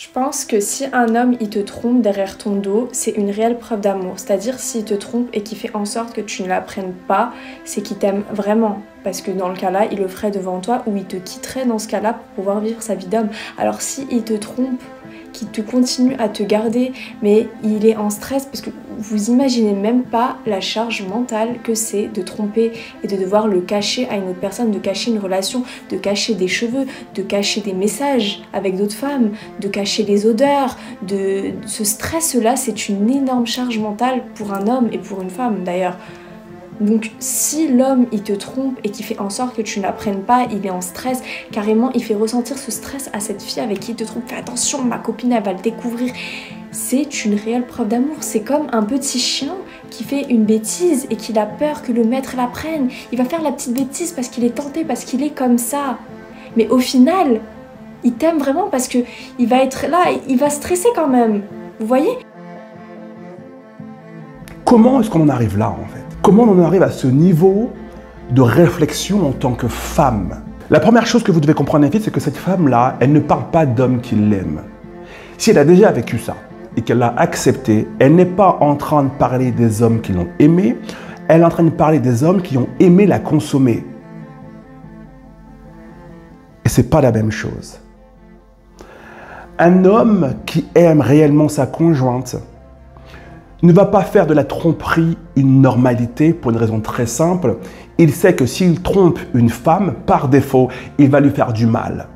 Je pense que si un homme il te trompe derrière ton dos, c'est une réelle preuve d'amour. C'est-à-dire s'il te trompe et qu'il fait en sorte que tu ne l'apprennes pas, c'est qu'il t'aime vraiment. Parce que dans le cas-là, il le ferait devant toi ou il te quitterait dans ce cas-là pour pouvoir vivre sa vie d'homme. Alors si il te trompe, qu'il te continue à te garder, mais il est en stress parce que vous imaginez même pas la charge mentale que c'est de tromper et de devoir le cacher à une autre personne, de cacher une relation, de cacher des cheveux, de cacher des messages avec d'autres femmes, de cacher les odeurs, ce stress-là, c'est une énorme charge mentale pour un homme et pour une femme d'ailleurs. Donc si l'homme il te trompe et qu'il fait en sorte que tu ne l'apprennes pas, il est en stress, carrément il fait ressentir ce stress à cette fille avec qui il te trompe. Fais attention, ma copine elle va le découvrir. C'est une réelle preuve d'amour. C'est comme un petit chien qui fait une bêtise et qu'il a peur que le maître l'apprenne. Il va faire la petite bêtise parce qu'il est tenté, parce qu'il est comme ça. Mais au final, il t'aime vraiment parce que il va être là, il va stresser quand même. Vous voyez ? Comment est-ce qu'on en arrive là en fait ? Comment on en arrive à ce niveau de réflexion en tant que femme? La première chose que vous devez comprendre, les filles, c'est que cette femme-là, elle ne parle pas d'hommes qui l'aiment. Si elle a déjà vécu ça et qu'elle l'a accepté, elle n'est pas en train de parler des hommes qui l'ont aimée, elle est en train de parler des hommes qui ont aimé la consommer. Et c'est pas la même chose. Un homme qui aime réellement sa conjointe ne va pas faire de la tromperie une normalité pour une raison très simple. Il sait que s'il trompe une femme, par défaut, il va lui faire du mal.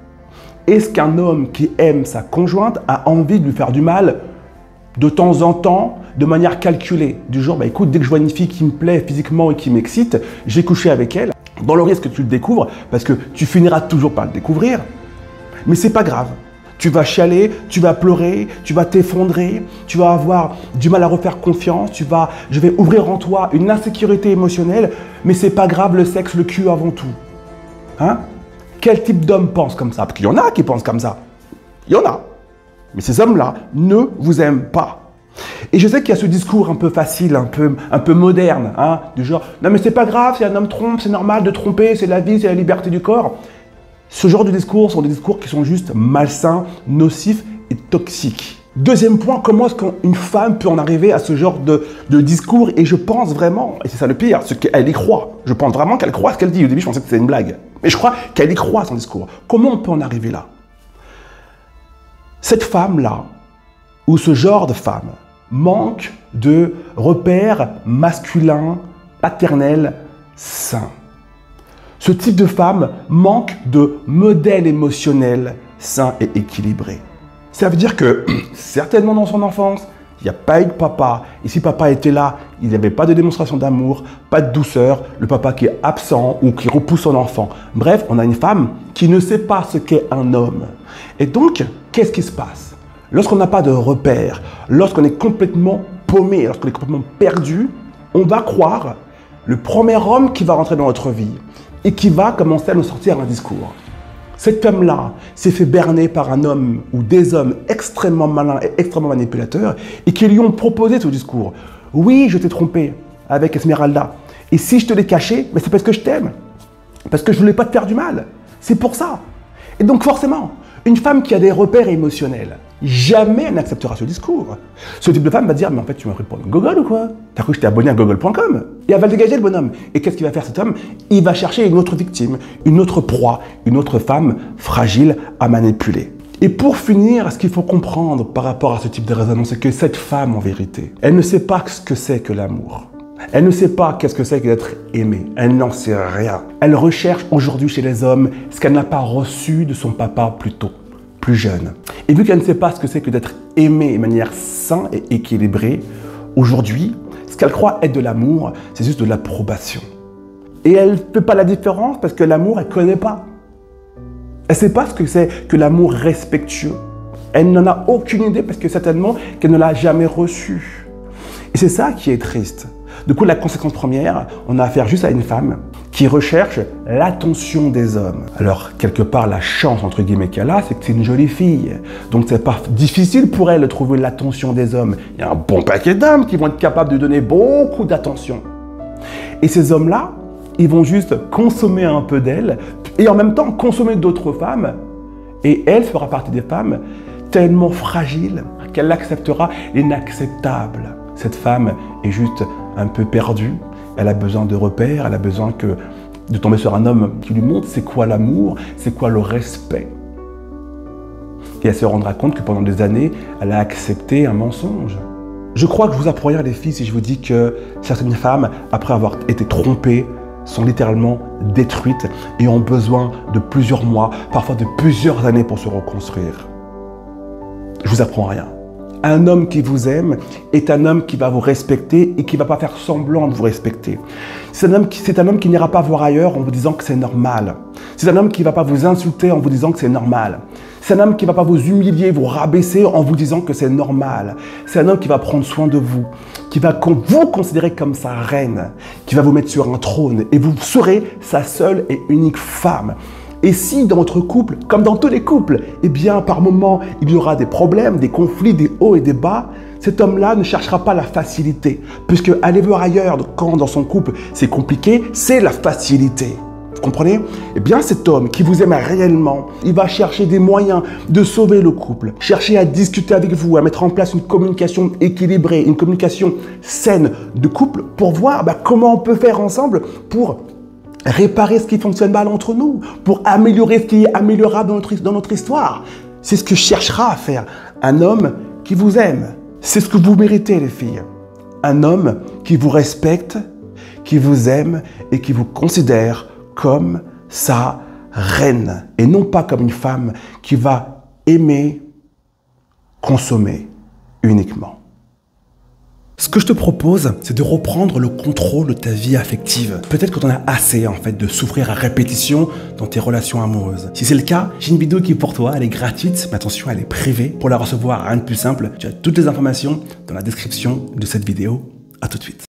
Est-ce qu'un homme qui aime sa conjointe a envie de lui faire du mal de temps en temps, de manière calculée? Du genre, bah écoute, dès que je vois une fille qui me plaît physiquement et qui m'excite, j'ai couché avec elle. Dans le risque que tu le découvres, parce que tu finiras toujours par le découvrir, mais c'est pas grave. Tu vas chialer, tu vas pleurer, tu vas t'effondrer, tu vas avoir du mal à refaire confiance, je vais ouvrir en toi une insécurité émotionnelle, mais c'est pas grave, le sexe, le cul avant tout. Hein? Quel type d'homme pense comme ça? Parce qu'il y en a qui pensent comme ça. Il y en a. Mais ces hommes-là ne vous aiment pas. Et je sais qu'il y a ce discours un peu facile, un peu moderne, hein, du genre « Non mais c'est pas grave, si un homme trompe, c'est normal de tromper, c'est la vie, c'est la liberté du corps ». Ce genre de discours sont des discours qui sont juste malsains, nocifs et toxiques. Deuxième point, comment est-ce qu'une femme peut en arriver à ce genre de discours? Et je pense vraiment, et c'est ça le pire, ce qu'elle y croit. Je pense vraiment qu'elle croit ce qu'elle dit. Au début, je pensais que c'était une blague. Mais je crois qu'elle y croit son discours. Comment on peut en arriver là? Cette femme-là, ou ce genre de femme, manque de repères masculins, paternels, sains. Ce type de femme manque de modèle émotionnel sain et équilibré. Ça veut dire que, certainement dans son enfance, il n'y a pas eu de papa. Et si papa était là, il n'y avait pas de démonstration d'amour, pas de douceur, le papa qui est absent ou qui repousse son enfant. Bref, on a une femme qui ne sait pas ce qu'est un homme. Et donc, qu'est-ce qui se passe? Lorsqu'on n'a pas de repères, lorsqu'on est complètement paumé, lorsqu'on est complètement perdu, on va croire le premier homme qui va rentrer dans notre vie et qui va commencer à nous sortir un discours. Cette femme-là s'est fait berner par un homme ou des hommes extrêmement malins et extrêmement manipulateurs et qui lui ont proposé ce discours. Oui, je t'ai trompé avec Esmeralda. Et si je te l'ai caché, c'est parce que je t'aime. Parce que je ne voulais pas te faire du mal. C'est pour ça. Et donc forcément, une femme qui a des repères émotionnels, jamais elle n'acceptera ce discours. Ce type de femme va dire, mais en fait, tu m'as pris pour un gogol ou quoi? T'as cru que j'étais abonné à google.com? Et elle va le dégager, le bonhomme. Et qu'est-ce qu'il va faire cet homme? Il va chercher une autre victime, une autre proie, une autre femme fragile à manipuler. Et pour finir, ce qu'il faut comprendre par rapport à ce type de raisonnement, c'est que cette femme, en vérité, elle ne sait pas ce que c'est que l'amour. Elle ne sait pas qu'est-ce que c'est que d'être aimée. Elle n'en sait rien. Elle recherche aujourd'hui chez les hommes ce qu'elle n'a pas reçu de son papa plus tôt, plus jeune. Et vu qu'elle ne sait pas ce que c'est que d'être aimée de manière saine et équilibrée, aujourd'hui, ce qu'elle croit être de l'amour, c'est juste de l'approbation. Et elle ne fait pas la différence parce que l'amour, elle ne connaît pas. Elle ne sait pas ce que c'est que l'amour respectueux. Elle n'en a aucune idée parce que certainement qu'elle ne l'a jamais reçu. Et c'est ça qui est triste. Du coup, la conséquence première, on a affaire juste à une femme qui recherche l'attention des hommes. Alors, quelque part, la chance, entre guillemets, qu'elle a, c'est que c'est une jolie fille. Donc, c'est pas difficile pour elle de trouver l'attention des hommes. Il y a un bon paquet d'hommes qui vont être capables de donner beaucoup d'attention. Et ces hommes-là, ils vont juste consommer un peu d'elle et en même temps consommer d'autres femmes. Et elle fera partie des femmes tellement fragile qu'elle acceptera l'inacceptable. Cette femme est juste un peu perdue, elle a besoin de repères, elle a besoin de tomber sur un homme qui lui montre c'est quoi l'amour, c'est quoi le respect. Et elle se rendra compte que pendant des années, elle a accepté un mensonge. Je crois que je vous apprends rien les filles si je vous dis que certaines femmes, après avoir été trompées, sont littéralement détruites et ont besoin de plusieurs mois, parfois de plusieurs années pour se reconstruire. Je vous apprends rien. Un homme qui vous aime est un homme qui va vous respecter et qui ne va pas faire semblant de vous respecter. C'est un homme qui n'ira pas voir ailleurs en vous disant que c'est normal. C'est un homme qui ne va pas vous insulter en vous disant que c'est normal. C'est un homme qui ne va pas vous humilier, vous rabaisser en vous disant que c'est normal. C'est un homme qui va prendre soin de vous, qui va vous considérer comme sa reine, qui va vous mettre sur un trône et vous serez sa seule et unique femme. Et si dans votre couple, comme dans tous les couples, eh bien par moments il y aura des problèmes, des conflits, des hauts et des bas, cet homme-là ne cherchera pas la facilité. Puisque aller voir ailleurs quand dans son couple c'est compliqué, c'est la facilité. Vous comprenez? Eh bien cet homme qui vous aime réellement, il va chercher des moyens de sauver le couple, chercher à discuter avec vous, à mettre en place une communication équilibrée, une communication saine de couple pour voir comment on peut faire ensemble pour réparer ce qui fonctionne mal entre nous, pour améliorer ce qui est améliorable dans notre histoire. C'est ce que cherchera à faire un homme qui vous aime. C'est ce que vous méritez les filles. Un homme qui vous respecte, qui vous aime et qui vous considère comme sa reine. Et non pas comme une femme qui va aimer, consommer uniquement. Ce que je te propose, c'est de reprendre le contrôle de ta vie affective. Peut-être que tu en as assez en fait de souffrir à répétition dans tes relations amoureuses. Si c'est le cas, j'ai une vidéo qui est pour toi, elle est gratuite, mais attention, elle est privée. Pour la recevoir, rien de plus simple, tu as toutes les informations dans la description de cette vidéo. À tout de suite.